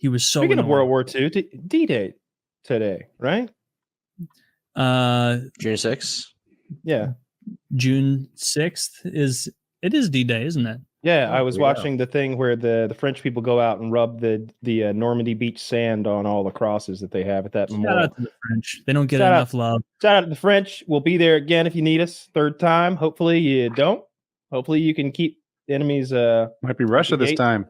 He was so Speaking annoying. of World War II, D-Day today, right? June 6th. Yeah. June 6th is D-Day, isn't it? Yeah, I was watching the thing where the French people go out and rub the Normandy beach sand on all the crosses that they have at that memorial. Shout out to the French. They don't get enough love. Shout out to the French. We'll be there again if you need us. Third time. Hopefully you don't. Hopefully you can keep the enemies. Might be Russia this time.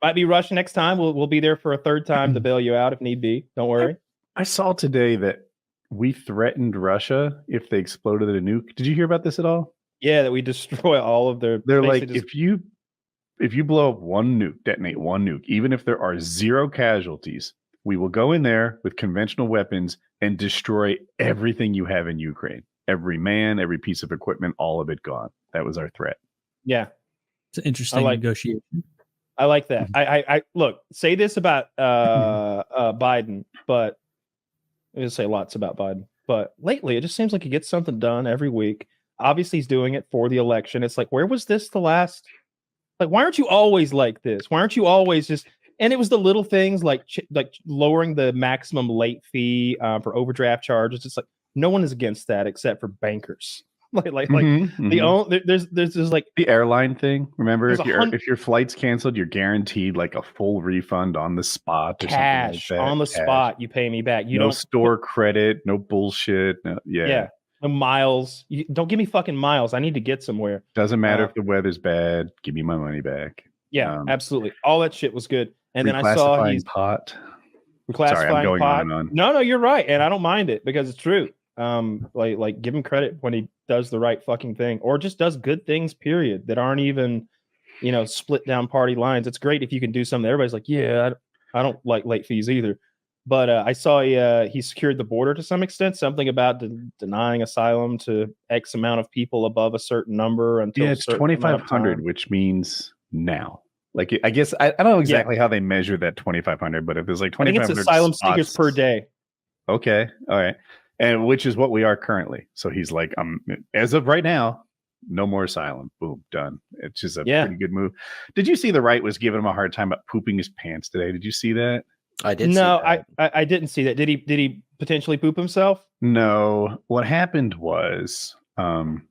Might be Russia next time. We'll be there for a third time to bail you out if need be. Don't worry. I saw today that we threatened Russia if they exploded a nuke. Did you hear about this at all? Yeah, that we destroy all of their. They're like, if you blow up one nuke, detonate one nuke, even if there are 0 casualties, we will go in there with conventional weapons and destroy everything you have in Ukraine. Every man, every piece of equipment, all of it gone. That was our threat. Yeah. It's an interesting negotiation. I like that. I look, say this about Biden, but I'm going to say lots about Biden. But lately, it just seems like he gets something done every week. Obviously, he's doing it for the election. It's like, where was this the last? Like, why aren't you always like this? Why aren't you always just? And it was the little things like lowering the maximum late fee for overdraft charges. It's like no one is against that except for bankers. There's like the airline thing. Remember, if your flight's canceled, you're guaranteed like a full refund on the spot. Cash or on the spot. You pay me back. You no don't store credit. No bullshit. No, yeah. No miles. You don't give me fucking miles. I need to get somewhere. Doesn't matter if the weather's bad. Give me my money back. Yeah, absolutely. All that shit was good. And then I saw he's pot. Sorry, I'm going pot. on and on. No, you're right, and I don't mind it because it's true. Like give him credit when he does the right fucking thing, or just does good things. Period. That aren't even, split down party lines. It's great if you can do something. Everybody's like, yeah, I don't like late fees either. But I saw he secured the border to some extent. Something about denying asylum to X amount of people above a certain number until it's 2,500, which means now. Like, I guess I don't know exactly how they measure that 2,500, but if there's like 2,500, I think it's asylum seekers per day. Okay, all right, and which is what we are currently. So he's like, as of right now, no more asylum. Boom, done. It's just a pretty good move. Did you see the right was giving him a hard time about pooping his pants today? Did you see that? I did. No, I didn't see that. Did he potentially poop himself? No. What happened was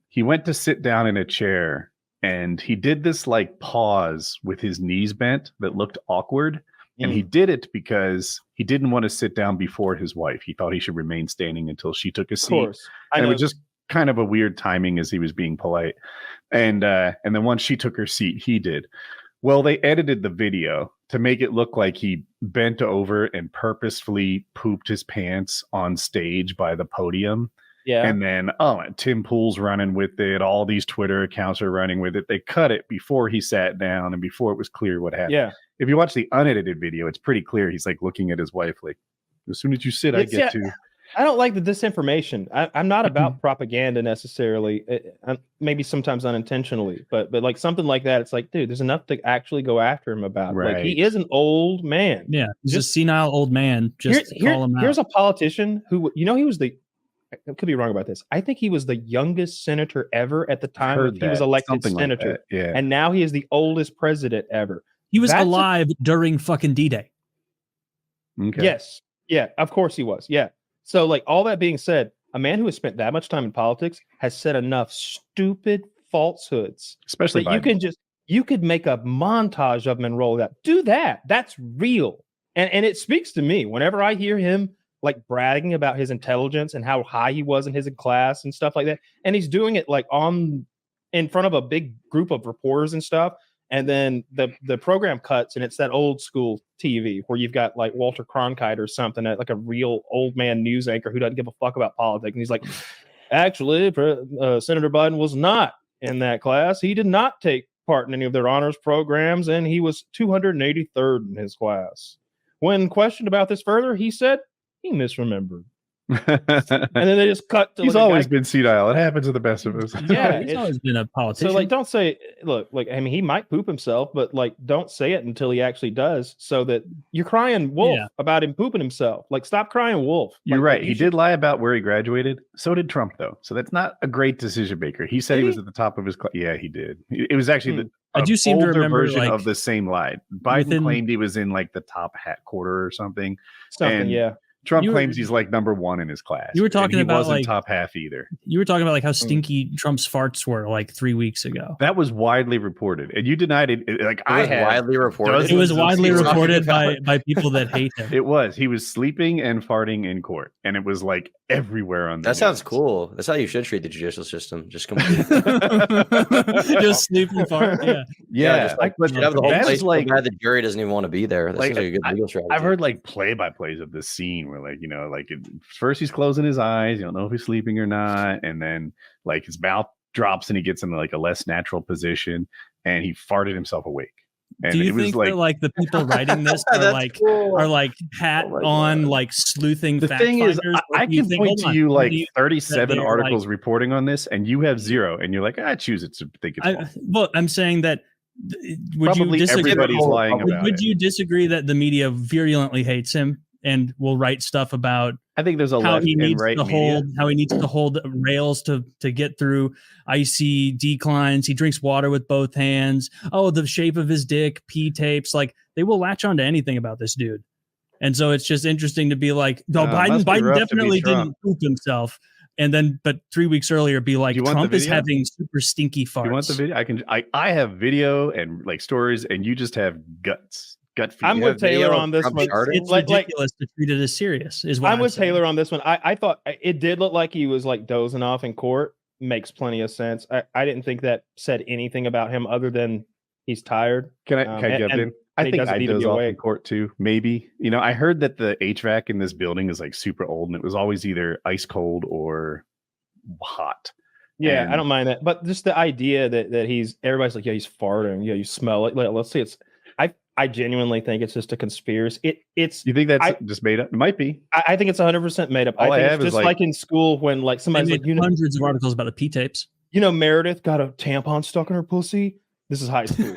he went to sit down in a chair and he did this like pause with his knees bent that looked awkward. And he did it because he didn't want to sit down before his wife. He thought he should remain standing until she took a seat. Of course. And it was just kind of a weird timing as he was being polite. And then once she took her seat, he did. Well, they edited the video to make it look like he bent over and purposefully pooped his pants on stage by the podium. Yeah. And then, Tim Pool's running with it. All these Twitter accounts are running with it. They cut it before he sat down and before it was clear what happened. Yeah. If you watch the unedited video, it's pretty clear. He's like looking at his wife like, as soon as you sit, I get to. I don't like the disinformation. I'm not about propaganda necessarily. Maybe sometimes unintentionally, but like something like that. It's like, dude, there's enough to actually go after him about. Right. Like he is an old man. Yeah, he's a senile old man. Just call him out. Here's a politician who, he was I could be wrong about this. I think he was the youngest senator ever at the time he was elected senator. Like yeah. And now he is the oldest president ever. He was alive during fucking D-Day. Okay. Yes. Yeah, of course he was. Yeah. So, like, all that being said, a man who has spent that much time in politics has said enough stupid falsehoods, especially that you could make a montage of them and roll it out. Do that. That's real. And it speaks to me whenever I hear him like bragging about his intelligence and how high he was in his class and stuff like that. And he's doing it like in front of a big group of reporters and stuff. And then the program cuts and it's that old school TV where you've got like Walter Cronkite or something, like a real old man news anchor who doesn't give a fuck about politics. And he's like, actually, Senator Biden was not in that class. He did not take part in any of their honors programs, and he was 283rd in his class. When questioned about this further, he said he misremembered. And then they just cut to He's like, a always guy. been senile. It happens to the best of us. Yeah, he's it's- always been a politician. So like, don't say, look, like, I mean, he might poop himself, but like, don't say it until he actually does, so that you're crying wolf about him pooping himself. Like, stop crying wolf. You're Like, right. He did lie about where he graduated. So did Trump, though. So that's not a great decision maker. He said he was at the top of his class. Yeah, he did. It was actually I do seem to older remember version like, of the same lie. Biden claimed he was in like the top quarter or something. And yeah. Trump claims he's like number one in his class. You were talking he about wasn't like top half either. You were talking about like how stinky Trump's farts were like 3 weeks ago. That was widely reported, and you denied it. Like it was widely reported. It was widely reported by people that hate him. It was. He was sleeping and farting in court, and it was like everywhere on. That sounds cool. That's how you should treat the judicial system. Just completely. Just sleep and fart. Yeah. Just like, have the whole place like the jury doesn't even want to be there. That seems like a good legal strategy. I've heard like play-by-plays of this scene where like like first he's closing his eyes, you don't know if he's sleeping or not, and then like his mouth drops and he gets into like a less natural position, and he farted himself awake. And do you it was think like, that like the people writing this are like hat on like sleuthing? The thing is, I can point to you like 37 articles reporting on this, and you have 0, and you're like, I choose it to think it's false. Well, I'm saying that. Would Probably you disagree? everybody's lying about would it. you disagree that the media virulently hates him and will write stuff about? I think there's a how left he and needs right to media. hold, how he needs to hold rails to get through icy declines. He drinks water with both hands. Oh, the shape of his dick, pee tapes. Like they will latch on to anything about this dude. And so it's just interesting to be like, no, Biden definitely didn't poop himself. And then, but 3 weeks earlier, be like, Trump is having super stinky farts. You want the video? I have video and like stories, and you just have gut feeling. I'm with Taylor on this one. It's ridiculous to treat it as serious. Is what I'm with Taylor on this one. I thought it did look like he was like dozing off in court. Makes plenty of sense. I didn't think that said anything about him other than he's tired. Can I jump in? I think I doze off in court too. Maybe. I heard that the HVAC in this building is like super old, and it was always either ice cold or hot. Yeah, I don't mind that. But just the idea that everybody's like, yeah, he's farting. Yeah, you smell it. Let's say it's. I genuinely think it's just a conspiracy. It's. You think that's just made up? It might be. I think it's 100% made up. I think it's just like in school when like somebody's like, hundreds of articles about the P tapes. Meredith got a tampon stuck in her pussy. This is high school.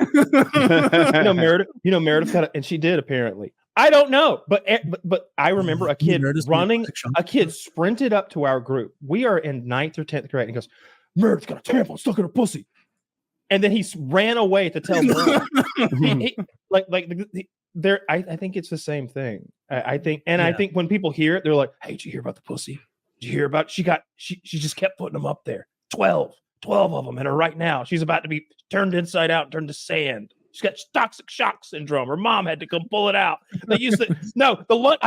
Meredith got it, and she did apparently. I don't know, but I remember a kid a kid sprinted up to our group. We are in 9th or 10th grade, and he goes, Meredith's got a tampon stuck in her pussy. And then he ran away to tell Murka. I think it's the same thing. I think when people hear it, they're like, hey, did you hear about the pussy? Did you hear about she just kept putting them up there. 12 of them in her right now. She's about to be turned inside out and turned to sand. She's got toxic shock syndrome. Her mom had to come pull it out. They used I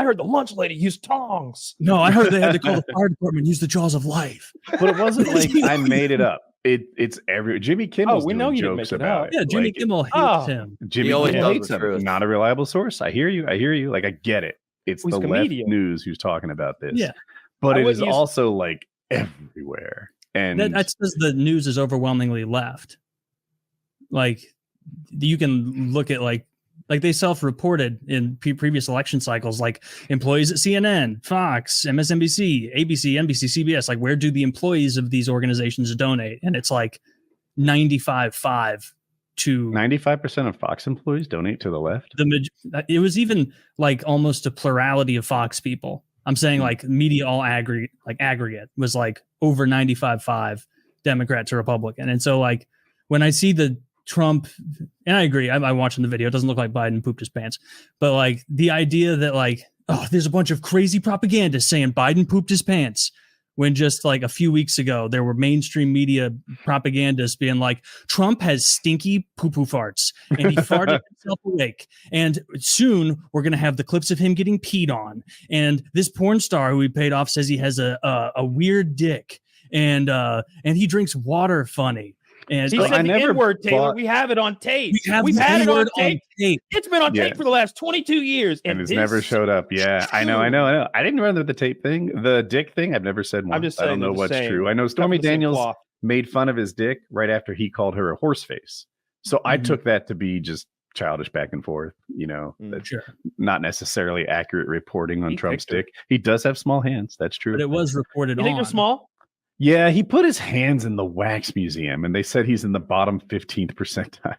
heard the lunch lady used tongs. No, I heard they had to call the fire department, use the jaws of life. But it wasn't like I made it up. It's every Jimmy Kimmel. We know you didn't jokes make it about up. it. Yeah, Jimmy Kimmel hates him. Jimmy Kimmel hates him. Not a reliable source. I hear you. Like I get it. It's the left news who's talking about this. Yeah, but it is also like everywhere. And that's because the news is overwhelmingly left. Like you can look at like they self-reported in previous election cycles, like employees at CNN, Fox, MSNBC, ABC, NBC, CBS. Like, where do the employees of these organizations donate? And it's like 95.5 to 95% of Fox employees donate to the left. It was even like almost a plurality of Fox people. I'm saying like media all aggregate was like over 95.5 Democrat to Republican. And so like when I see the Trump, and I agree, I'm watching the video, it doesn't look like Biden pooped his pants, but like the idea that like, oh, there's a bunch of crazy propagandists saying Biden pooped his pants, when just like a few weeks ago, there were mainstream media propagandists being like, Trump has stinky poo-poo farts and he farted himself awake. And soon we're going to have the clips of him getting peed on. And this porn star who he paid off says he has a weird dick and he drinks water funny. And he said the N-word, Taylor. We have it on tape. We've had it on tape. It's been on tape for the last 22 years. And it's never showed up. Yeah, I know. I didn't remember the tape thing. The dick thing, I've never said one. I'm just saying I don't know what's true. I know Stormy Daniels made fun of his dick right after he called her a horse face. So I took that to be just childish back and forth. That's Sure. not necessarily accurate reporting on He Trump's picked her. dick. He does have small hands. That's true. But it was reported You think on. they're small? Yeah, he put his hands in the wax museum, and they said he's in the bottom 15th percentile.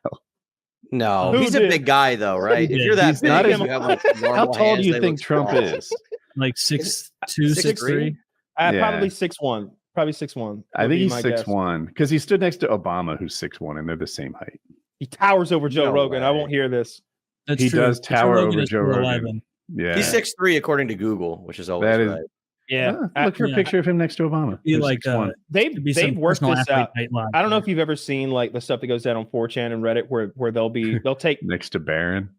No, Who he's a did? big guy though, right? Who If did? you're that He's big, not and as- you have like How normal tall hands, do you they think look Trump small. is? Like 6'2", 6'3". Yeah. Probably 6'1". Probably 6'1". I would think be he's my guess. 6'1", because he stood next to Obama, who's 6'1", and they're the same height. He towers over Joe No Rogan. I way. won't hear this. That's He true. does tower over is Joe Rogan. 4'11". Yeah, He's 6'3" according to Google, which is always That is- right. Yeah, Look for a yeah. picture of him next to Obama. Be who's like 6'1". they've Could be some worked personal this athlete out. night live I don't know there. if you've ever seen like the stuff that goes down on 4chan and Reddit where they'll take Next to Barron.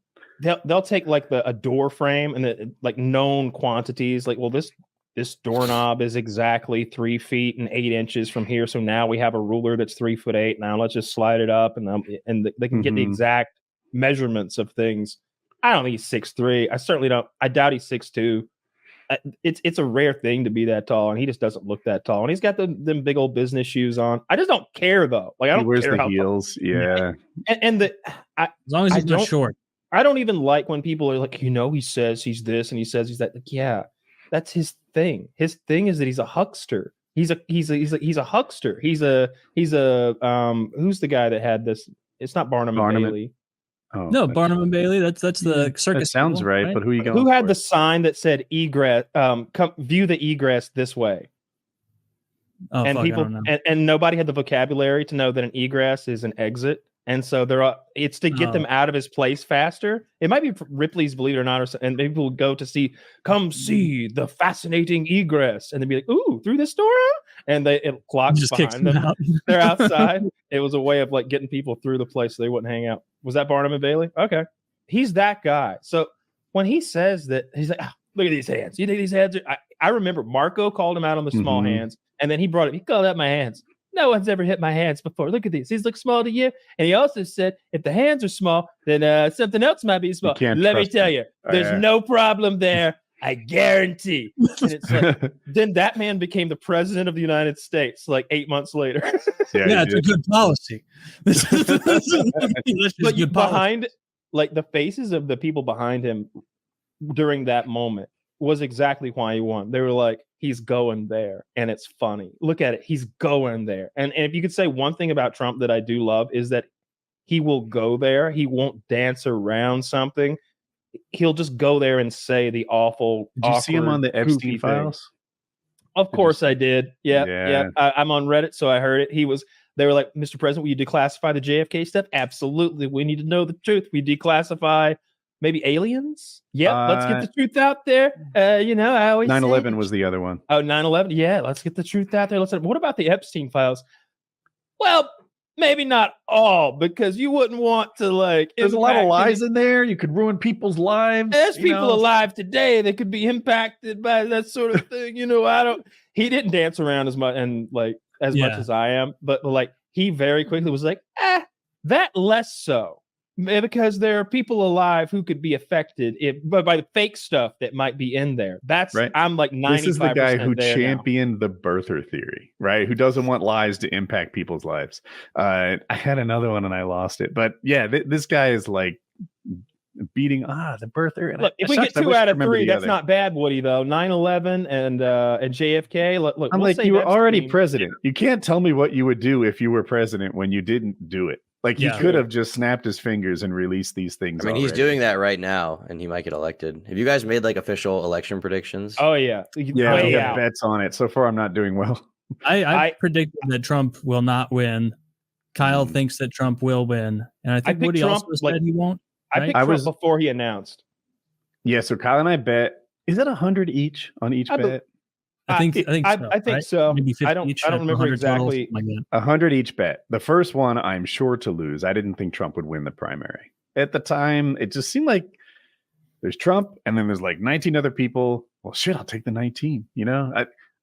they'll take like a door frame and the like known quantities. Like, well, this doorknob is exactly 3 feet and 8 inches from here. So now we have a ruler that's 3'8". Now let's just slide it up and they can get the Mhm. exact measurements of things. I don't think he's 6'3". I certainly don't. I doubt he's 6'2". It's a rare thing to be that tall, and he just doesn't look that tall. And he's got them big old business shoes on. I just don't care though. Like I He don't wears care the how tall. heels. Yeah. And As long as I he's not don't- short. I don't even like when people are like, he says he's this and he says he's that. Like, yeah, that's his thing. His thing is that he's a huckster. He's a huckster. He's a who's the guy that had this? It's not Barnum and Barnum and- Bailey. Oh, No, that's- Barnum and Bailey. That's the circus. That sounds people, right, but who you going Who had for? the sign that said egress? Come view the egress this way. Oh, And fuck, people I don't know. and nobody had the vocabulary to know that an egress is an exit. And so it's to get them out of his place faster. It might be Ripley's Believe It or Not, and people would go to come see the fascinating egress, and they'd be like, "Ooh, through this door!" And it clocks Just kicks behind them. them out. They're outside. It was a way of like getting people through the place so they wouldn't hang out. Was that Barnum and Bailey? Okay, he's that guy. So when he says that, he's like, "Look at these hands. You think these hands are?" I remember Marco called him out on the small Mhm. hands, and then he brought it. He called out my hands. No one's ever hit my hands before. Look at these. These look small to you. And he also said, if the hands are small, then something else might be small. can't Let me trust tell him. you, there's no problem there. I guarantee. And it's like, then that man became the president of the United States like 8 months later. Yeah, Yeah, he it's a did. good policy. That's just But good policy. behind, like the faces of the people behind him during that moment was exactly why he won. They were like, he's going there, and it's funny. Look at it. He's going there. And if you could say one thing about Trump that I do love is that he will go there. He won't dance around something. He'll just go there and say the awful. Did you see him on the awkward, goofy Epstein thing. files? Of Did you course see- I did. Yeah, Yeah. yeah. I'm on Reddit, so I heard it. They were like, Mr. President, will you declassify the JFK stuff? Absolutely. We need to know the truth. We declassify maybe aliens. Yep. Let's get the truth out there. I always say 9/11 was the other one. Oh, 9/11. Yeah, let's get the truth out there. What about the Epstein files? Well, maybe not all, because you wouldn't want to There's a lot of impact lies in there. You could ruin people's lives. There's you people know? alive today that could be impacted by that sort of thing. He didn't dance around as much much as I am, but he very quickly was like, that less so. Because there are people alive who could be affected by the fake stuff that might be in there. That's Right. I'm like 95%. This is the guy who there now. championed the birther theory, right? Who doesn't want lies to impact people's lives. I had another one and I lost it, but yeah, this guy is like beating the birther. And Look, if we get 2 out of 3, that's not bad, Woody. Though 9/11 and JFK. Look, I'm we'll like, say you were that's already clean. president. You can't tell me what you would do if you were president when you didn't do it. Like he Yeah. could have just snapped his fingers and released these things. I mean, he's already. doing that right now, and he might get elected. Have you guys made official election predictions? Oh yeah, Yeah, way we have out. bets on it. So far, I'm not doing well. I predicted that Trump will not win. Kyle thinks that Trump will win, and I think picked Woody Trump, also said he won't. I right? picked I Trump was- before he announced. Yeah, so Kyle and I bet. Is it 100 each on each I be- bet? I think so. I think right? so. Maybe 50 I don't each, remember 100 total, exactly. something like that. 100 each bet. The first one, I'm sure to lose. I didn't think Trump would win the primary. At the time, it just seemed like there's Trump, and then there's 19 other people. Well, shit, I'll take the 19.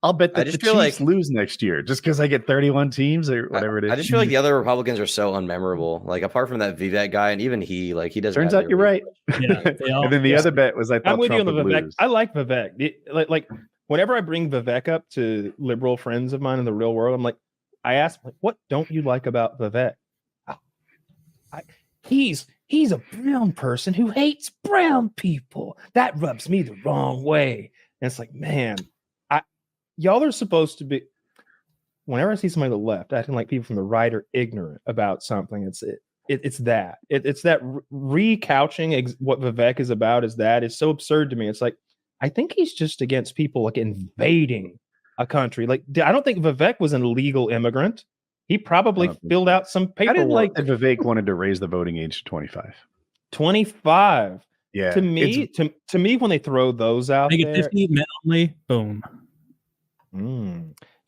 I'll bet I that the just feel Chiefs like- lose next year just because I get 31 teams or whatever it is. I just feel like the other Republicans are so unmemorable. Apart from that Vivek guy, and even he doesn't. Turns have out you're right. Yeah, they all- And then the other bet was I thought I'm with Trump you on the would Vivek. lose. I like Vivek. Whenever I bring Vivek up to liberal friends of mine in the real world, I'm like, I ask, what don't you like about Vivek? he's a brown person who hates brown people. That rubs me the wrong way. And it's like, man, y'all are supposed to be. Whenever I see somebody on the left acting like people from the right are ignorant about something, it's that recouching what Vivek is about. Is so absurd to me. It's like, I think he's just against people like invading a country. Like, I don't think Vivek was an illegal immigrant. He probably filled out some paperwork. I didn't like that Vivek wanted to raise the voting age to 25. 25. Yeah. To me, when they throw those out make there, it 50 men only. Boom.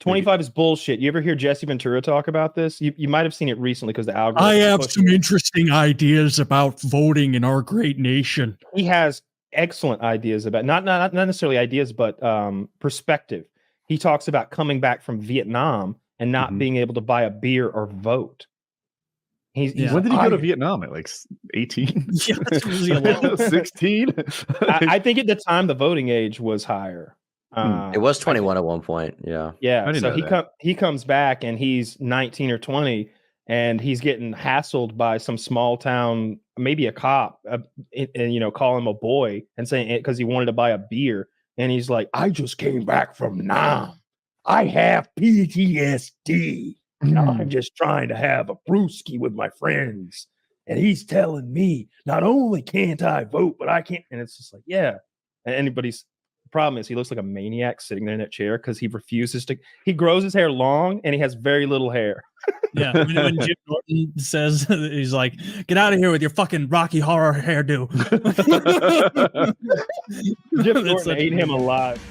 25 is bullshit. You ever hear Jesse Ventura talk about this? You might have seen it recently because the algorithm. I have some interesting ideas about voting in our great nation. He has excellent ideas about not necessarily ideas, but perspective. He talks about coming back from Vietnam and not being able to buy a beer or vote. When did he go to Vietnam? At like 18? Yeah, that's really a lot. 16? I think at the time the voting age was higher. It was 21 at one point. Yeah. Yeah. So he comes back and he's 19 or 20 and he's getting hassled by some small town, maybe a cop, and call him a boy and saying it because he wanted to buy a beer. And he's like, I just came back from Nam. I have PTSD. And I'm just trying to have a brewski with my friends. And he's telling me not only can't I vote, but I can't. And it's just like, yeah. And the problem is he looks like a maniac sitting there in that chair because he refuses to. He grows his hair long and he has very little hair. Yeah, when Jim Norton says, he's like, "Get out of here with your fucking Rocky Horror hairdo." Jim Norton ate him alive.